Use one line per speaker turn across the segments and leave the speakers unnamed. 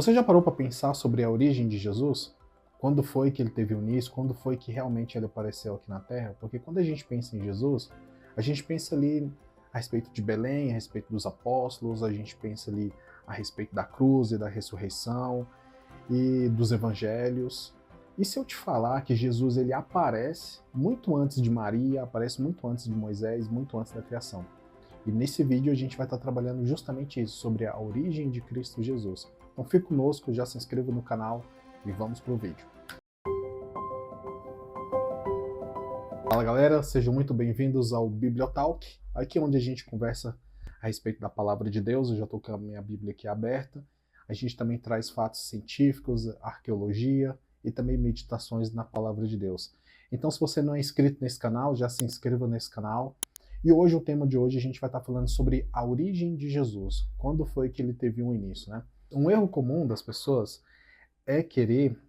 Você já parou para pensar sobre a origem de Jesus? Quando foi que ele teve o início? Quando foi que realmente ele apareceu aqui na Terra? Porque quando a gente pensa em Jesus, a gente pensa ali a respeito de Belém, a respeito dos apóstolos, a gente pensa ali a respeito da cruz e da ressurreição e dos evangelhos. E se eu te falar que Jesus ele aparece muito antes de Maria, aparece muito antes de Moisés, muito antes da criação? E nesse vídeo a gente vai estar trabalhando justamente isso, sobre a origem de Cristo Jesus. Então fique conosco, já se inscreva no canal e vamos para o vídeo. Fala galera, sejam muito bem-vindos ao Bibliotalk, aqui onde a gente conversa a respeito da palavra de Deus. Eu já estou com a minha Bíblia aqui aberta. A gente também traz fatos científicos, arqueologia e também meditações na palavra de Deus. Então se você não é inscrito nesse canal, já se inscreva nesse canal. E hoje, o tema de hoje, a gente vai estar falando sobre a origem de Jesus. Quando foi que ele teve um início, né? Um erro comum das pessoas é querer,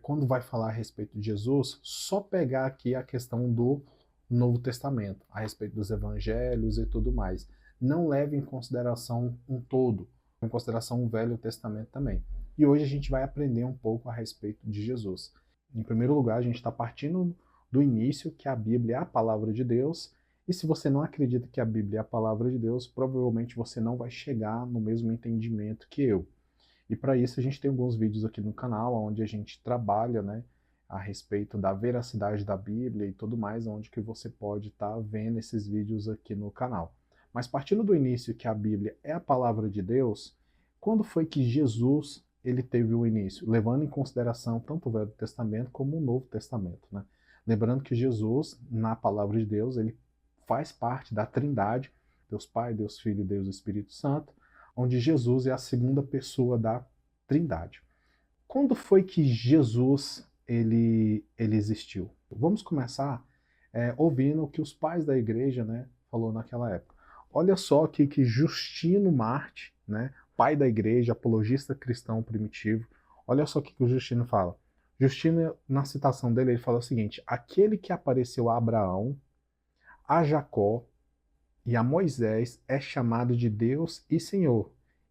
quando vai falar a respeito de Jesus, só pegar aqui a questão do Novo Testamento, a respeito dos evangelhos e tudo mais. Não leve em consideração um todo, em consideração o Velho Testamento também. E hoje a gente vai aprender um pouco a respeito de Jesus. Em primeiro lugar, a gente está partindo do início, que a Bíblia é a palavra de Deus. E se você não acredita que a Bíblia é a palavra de Deus, provavelmente você não vai chegar no mesmo entendimento que eu. E para isso a gente tem alguns vídeos aqui no canal, onde a gente trabalha, né, a respeito da veracidade da Bíblia e tudo mais, onde que você pode estar vendo esses vídeos aqui no canal. Mas partindo do início que a Bíblia é a palavra de Deus, quando foi que Jesus ele teve o início? Levando em consideração tanto o Velho Testamento como o Novo Testamento, né? Lembrando que Jesus, na palavra de Deus, ele faz parte da Trindade, Deus Pai, Deus Filho e Deus Espírito Santo, onde Jesus é a segunda pessoa da Trindade. Quando foi que Jesus ele existiu? Vamos começar ouvindo o que os pais da igreja, né, falou naquela época. Olha só que Justino Marte, né, pai da igreja, apologista cristão primitivo, olha só o que o Justino fala. Justino, na citação dele, ele fala o seguinte: aquele que apareceu a Abraão, a Jacó e a Moisés é chamado de Deus e Senhor,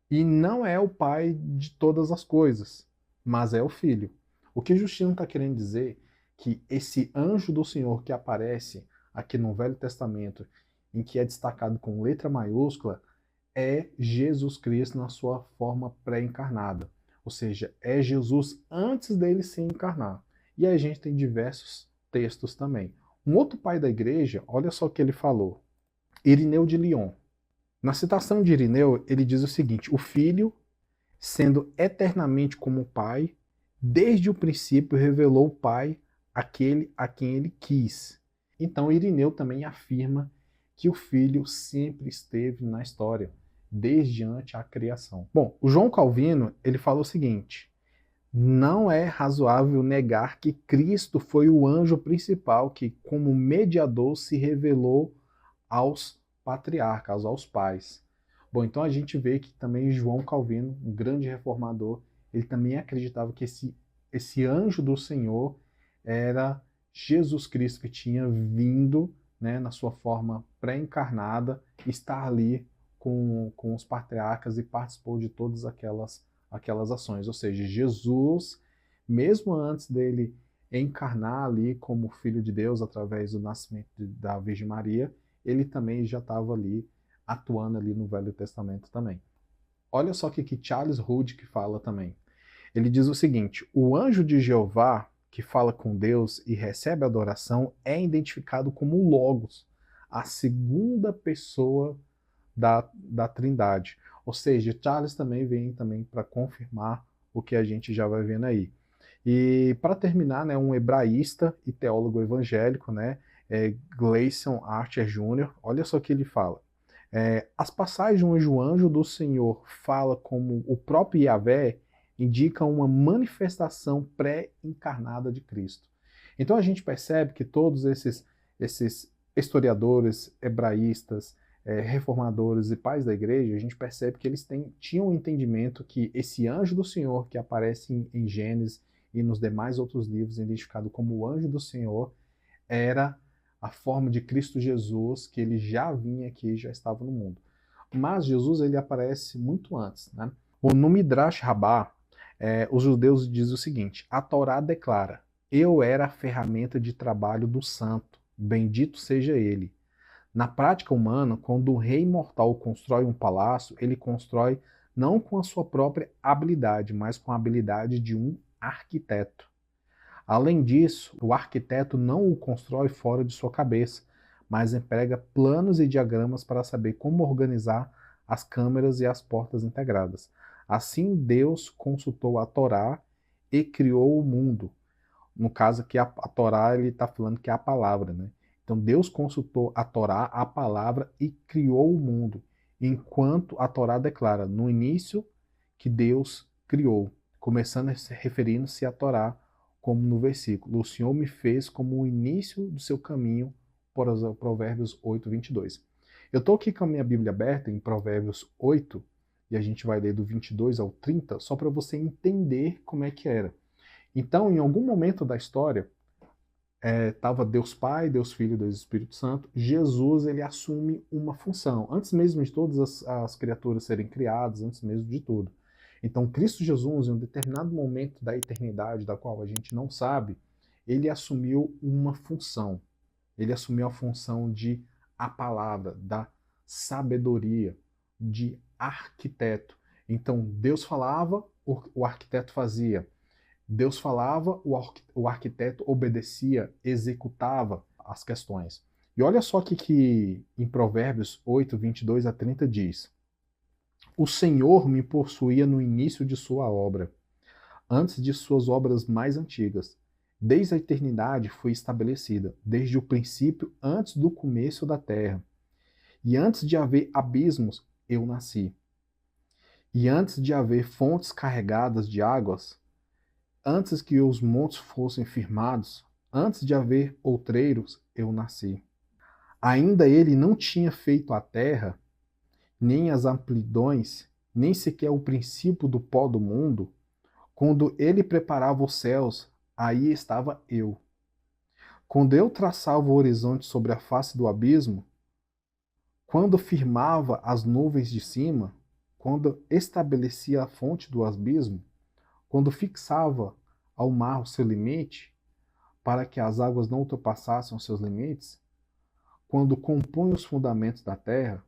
e não é o Pai de todas as coisas, mas é o Filho. O que Justino está querendo dizer que esse anjo do Senhor que aparece aqui no Velho Testamento, em que é destacado com letra maiúscula, é Jesus Cristo na sua forma pré-encarnada. Ou seja, é Jesus antes dele se encarnar. E aí a gente tem diversos textos também. Um outro pai da igreja, olha só o que ele falou. Irineu de Lyon. Na citação de Irineu, ele diz o seguinte: o Filho, sendo eternamente como o Pai, desde o princípio revelou o Pai aquele a quem ele quis. Então Irineu também afirma que o Filho sempre esteve na história, desde antes a criação. Bom, o João Calvino, ele fala o seguinte: não é razoável negar que Cristo foi o anjo principal que, como mediador, se revelou aos patriarcas, aos pais. Bom, então a gente vê que também João Calvino, um grande reformador, ele também acreditava que esse anjo do Senhor era Jesus Cristo, que tinha vindo, né, na sua forma pré-encarnada, estar ali com os patriarcas e participou de todas aquelas ações. Ou seja, Jesus, mesmo antes dele encarnar ali como Filho de Deus através do nascimento da Virgem Maria, ele também já estava ali, atuando ali no Velho Testamento também. Olha só o que Charles Ruddick fala também. Ele diz o seguinte: o anjo de Jeová, que fala com Deus e recebe adoração, é identificado como o Logos, a segunda pessoa da Trindade. Ou seja, Charles também vem também para confirmar o que a gente já vai vendo aí. E para terminar, né, um hebraísta e teólogo evangélico, né, Gleison Archer Jr., olha só o que ele fala. As passagens onde o anjo do Senhor fala como o próprio Yahvé indicam uma manifestação pré-encarnada de Cristo. Então a gente percebe que todos esses historiadores, hebraístas, reformadores e pais da igreja, a gente percebe que eles tinham um entendimento que esse anjo do Senhor que aparece em Gênesis e nos demais outros livros, identificado como o anjo do Senhor, era a forma de Cristo Jesus, que ele já vinha aqui, já estava no mundo. Mas Jesus ele aparece muito antes, né? No Midrash Rabbah, Os judeus dizem o seguinte: a Torá declara: eu era a ferramenta de trabalho do santo, bendito seja ele. Na prática humana, quando o rei mortal constrói um palácio, ele constrói não com a sua própria habilidade, mas com a habilidade de um arquiteto. Além disso, o arquiteto não o constrói fora de sua cabeça, mas emprega planos e diagramas para saber como organizar as câmeras e as portas integradas. Assim, Deus consultou a Torá e criou o mundo. No caso aqui, a Torá, ele está falando que é a palavra, né? Então, Deus consultou a Torá, a palavra, e criou o mundo. Enquanto a Torá declara, no início, que Deus criou, começando referindo-se a Torá, como no versículo, o Senhor me fez como o início do seu caminho, por Provérbios 8, 22. Eu estou aqui com a minha Bíblia aberta em Provérbios 8, e a gente vai ler do 22 ao 30, só para você entender como é que era. Então, em algum momento da história, estava Deus Pai, Deus Filho, Deus Espírito Santo. Jesus, ele assume uma função, antes mesmo de todas as criaturas serem criadas, antes mesmo de tudo. Então, Cristo Jesus, em um determinado momento da eternidade, da qual a gente não sabe, ele assumiu uma função. Ele assumiu a função de a palavra, da sabedoria, de arquiteto. Então, Deus falava, o arquiteto fazia. Deus falava, o arquiteto obedecia, executava as questões. E olha só que em Provérbios 8, 22 a 30 diz: o Senhor me possuía no início de sua obra, antes de suas obras mais antigas. Desde a eternidade fui estabelecida, desde o princípio, antes do começo da terra. E antes de haver abismos, eu nasci. E antes de haver fontes carregadas de águas, antes que os montes fossem firmados, antes de haver outreiros, eu nasci. Ainda ele não tinha feito a terra, nem as amplidões, nem sequer o princípio do pó do mundo. Quando ele preparava os céus, aí estava eu. Quando eu traçava o horizonte sobre a face do abismo, quando firmava as nuvens de cima, quando estabelecia a fonte do abismo, quando fixava ao mar o seu limite, para que as águas não ultrapassassem os seus limites, quando compunha os fundamentos da terra,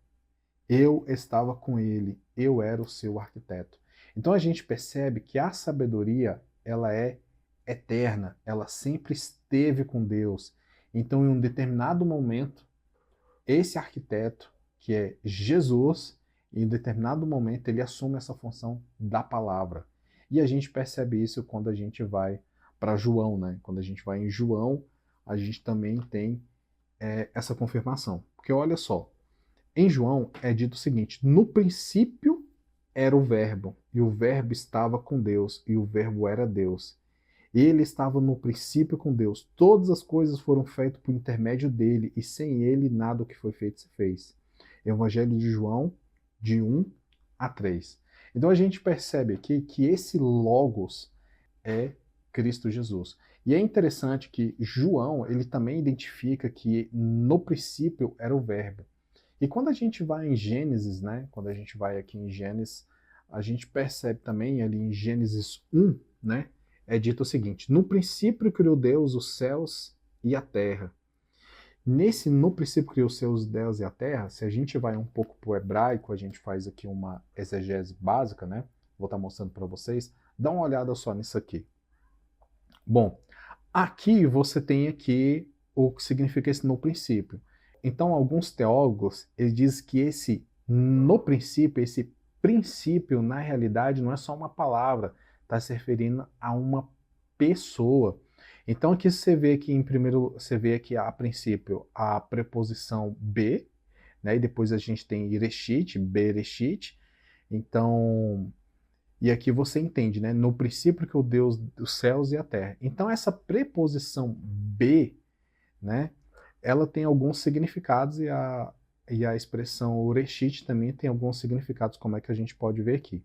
eu estava com ele, eu era o seu arquiteto. Então a gente percebe que a sabedoria, ela é eterna, ela sempre esteve com Deus. Então em um determinado momento, esse arquiteto, que é Jesus, em um determinado momento ele assume essa função da palavra. E a gente percebe isso quando a gente vai para João, né? Quando a gente vai em João, a gente também tem essa confirmação. Porque olha só, em João é dito o seguinte: no princípio era o Verbo, e o Verbo estava com Deus, e o Verbo era Deus. Ele estava no princípio com Deus. Todas as coisas foram feitas por intermédio dele, e sem ele nada do que foi feito se fez. Evangelho de João, de 1 a 3. Então a gente percebe aqui que esse Logos é Cristo Jesus. E é interessante que João, ele também identifica que no princípio era o Verbo. E quando a gente vai em Gênesis, né, quando a gente vai aqui em Gênesis, a gente percebe também ali em Gênesis 1, né, é dito o seguinte: no princípio criou Deus os céus e a terra. Nesse no princípio criou os céus, Deus e a terra, se a gente vai um pouco para o hebraico, a gente faz aqui uma exegese básica, né, vou estar mostrando para vocês, dá uma olhada só nisso aqui. Bom, aqui você tem aqui o que significa esse no princípio. Então, alguns teólogos, eles dizem que esse no princípio, esse princípio, na realidade, não é só uma palavra, está se referindo a uma pessoa. Então, aqui você vê que em primeiro, você vê aqui a princípio a preposição be, né? E depois a gente tem ireshit, bereshit. Então, e aqui você entende, né? No princípio que o Deus dos céus e a terra. Então, essa preposição be, né? Ela tem alguns significados e a expressão ureshit também tem alguns significados, como é que a gente pode ver aqui.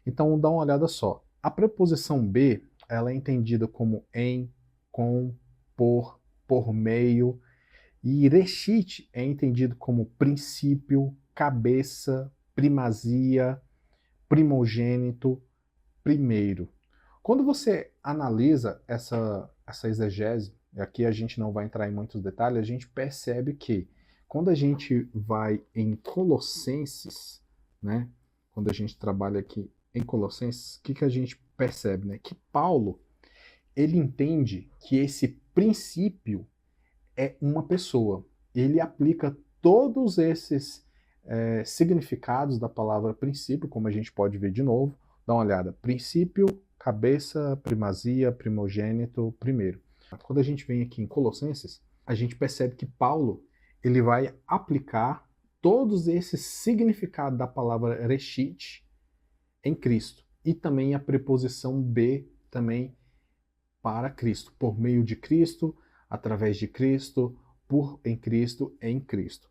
Então, dá uma olhada só. A preposição be, ela é entendida como em, com, por meio, e reshit é entendido como princípio, cabeça, primazia, primogênito, primeiro. Quando você analisa essa exegese, e aqui a gente não vai entrar em muitos detalhes, a gente percebe que quando a gente vai em Colossenses, né? Quando a gente trabalha aqui em Colossenses, o que a gente percebe, né? Que Paulo, ele entende que esse princípio é uma pessoa. Ele aplica todos esses significados da palavra princípio, como a gente pode ver de novo. Dá uma olhada. Princípio, cabeça, primazia, primogênito, primeiro. Quando a gente vem aqui em Colossenses, a gente percebe que Paulo ele vai aplicar todos esses significados da palavra reshit em Cristo. E também a preposição be também para Cristo, por meio de Cristo, através de Cristo, em Cristo, em Cristo.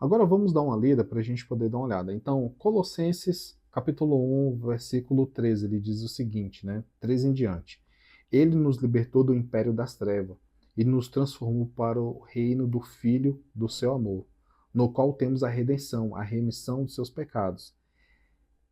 Agora vamos dar uma lida para a gente poder dar uma olhada. Então, Colossenses, capítulo 1, versículo 13, ele diz o seguinte, né? 13 em diante. Ele nos libertou do império das trevas e nos transformou para o reino do Filho do seu amor, no qual temos a redenção, a remissão dos seus pecados.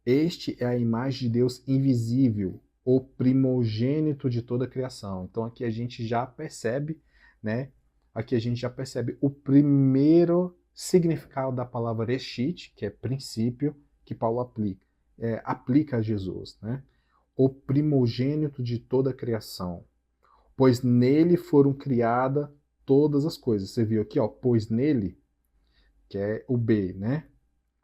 Este é a imagem de Deus invisível, o primogênito de toda a criação. Então aqui a gente já percebe, né? Aqui a gente já percebe o primeiro significado da palavra reshit, que é princípio, que Paulo aplica a Jesus, né? O primogênito de toda a criação, pois nele foram criadas todas as coisas. Você viu aqui, ó, pois nele, que é o B, né?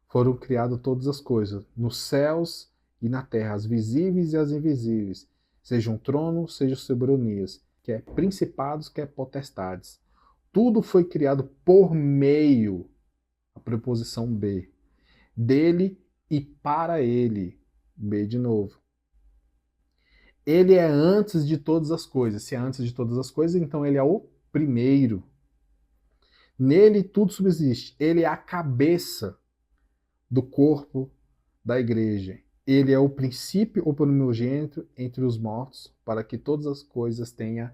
Foram criadas todas as coisas, nos céus e na terra, as visíveis e as invisíveis, sejam tronos, sejam soberanias, quer principados, quer potestades. Tudo foi criado por meio, a preposição B, dele e para ele. B de novo. Ele é antes de todas as coisas. Se é antes de todas as coisas, então ele é o primeiro. Nele tudo subsiste. Ele é a cabeça do corpo da igreja. Ele é o princípio, o primogênito entre os mortos, para que todas as coisas tenham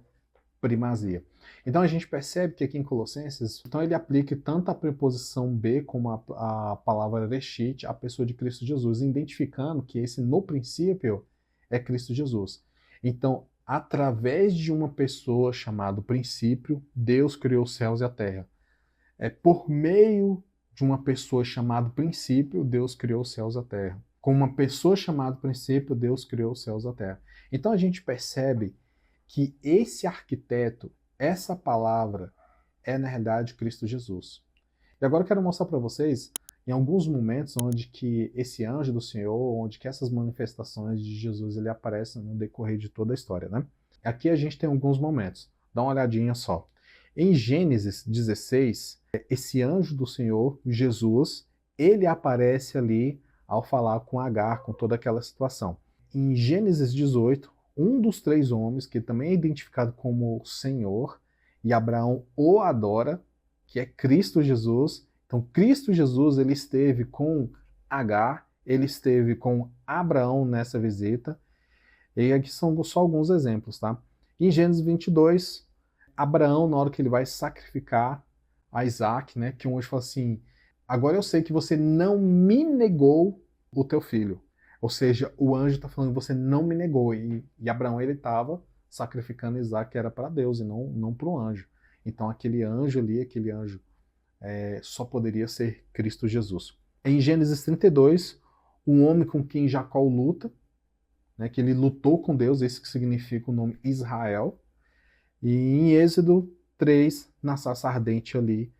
primazia. Então a gente percebe que aqui em Colossenses, então ele aplica tanto a preposição B como a palavra reshit à pessoa de Cristo Jesus, identificando que esse no princípio é Cristo Jesus. Então, através de uma pessoa chamada princípio, Deus criou os céus e a terra. É por meio de uma pessoa chamada princípio, Deus criou os céus e a terra. Com uma pessoa chamada princípio, Deus criou os céus e a terra. Então a gente percebe que esse arquiteto, essa palavra, é na realidade Cristo Jesus. E agora eu quero mostrar para vocês, em alguns momentos onde que esse anjo do Senhor, onde que essas manifestações de Jesus ele aparecem no decorrer de toda a história, né? Aqui a gente tem alguns momentos. Dá uma olhadinha só. Em Gênesis 16, esse anjo do Senhor, Jesus, ele aparece ali ao falar com Agar, com toda aquela situação. Em Gênesis 18, um dos três homens, que também é identificado como Senhor, e Abraão o adora, que é Cristo Jesus. Então, Cristo Jesus, ele esteve com Agar, ele esteve com Abraão nessa visita. E aqui são só alguns exemplos, tá? Em Gênesis 22, Abraão, na hora que ele vai sacrificar a Isaac, né, que um anjo fala assim, agora eu sei que você não me negou o teu filho. Ou seja, o anjo está falando, você não me negou. E Abraão, ele estava sacrificando Isaac, que era para Deus e não para o anjo. Então aquele anjo ali, só poderia ser Cristo Jesus. Em Gênesis 32, um homem com quem Jacó luta, né, que ele lutou com Deus, esse que significa o nome Israel. E em Êxodo 3, na sarça ardente ali,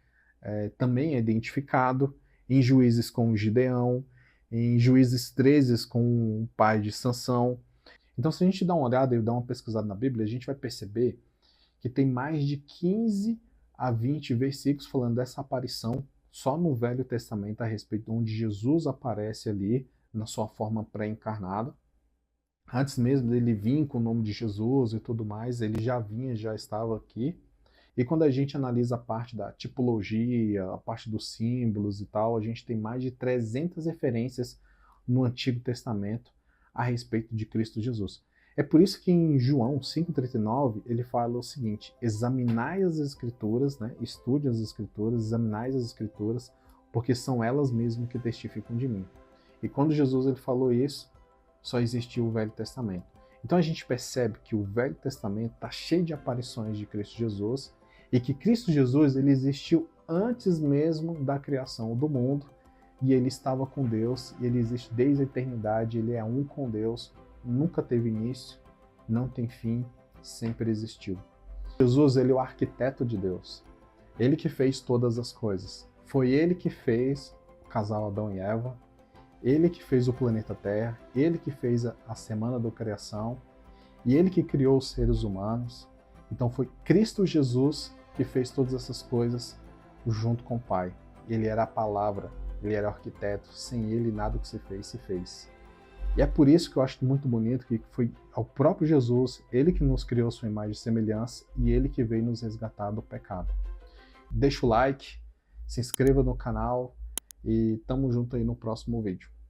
também é identificado. Em Juízes com Gideão, em Juízes 13 com o pai de Sansão. Então, se a gente dá uma olhada e dá uma pesquisada na Bíblia, a gente vai perceber que tem mais de 15 a 20 versículos falando dessa aparição só no Velho Testamento a respeito de onde Jesus aparece ali na sua forma pré-encarnada. Antes mesmo dele vir com o nome de Jesus e tudo mais, ele já estava aqui. E quando a gente analisa a parte da tipologia, a parte dos símbolos e tal, a gente tem mais de 300 referências no Antigo Testamento a respeito de Cristo Jesus. É por isso que em João 5,39 ele fala o seguinte: examinai as Escrituras, né? Estude as Escrituras, examinai as Escrituras, porque são elas mesmas que testificam de mim. E quando Jesus ele falou isso, só existia o Velho Testamento. Então a gente percebe que o Velho Testamento está cheio de aparições de Cristo Jesus e que Cristo Jesus ele existiu antes mesmo da criação do mundo e ele estava com Deus e ele existe desde a eternidade, ele é um com Deus, nunca teve início, não tem fim, sempre existiu. Jesus ele é o arquiteto de Deus, ele que fez todas as coisas, foi ele que fez o casal Adão e Eva, ele que fez o planeta Terra, ele que fez a semana da criação e ele que criou os seres humanos. Então foi Cristo Jesus que fez todas essas coisas junto com o Pai. Ele era a palavra, ele era o arquiteto, sem ele nada que se fez. E é por isso que eu acho muito bonito que foi ao próprio Jesus, ele que nos criou sua imagem e semelhança e ele que veio nos resgatar do pecado. Deixa o like, se inscreva no canal e tamo junto aí no próximo vídeo.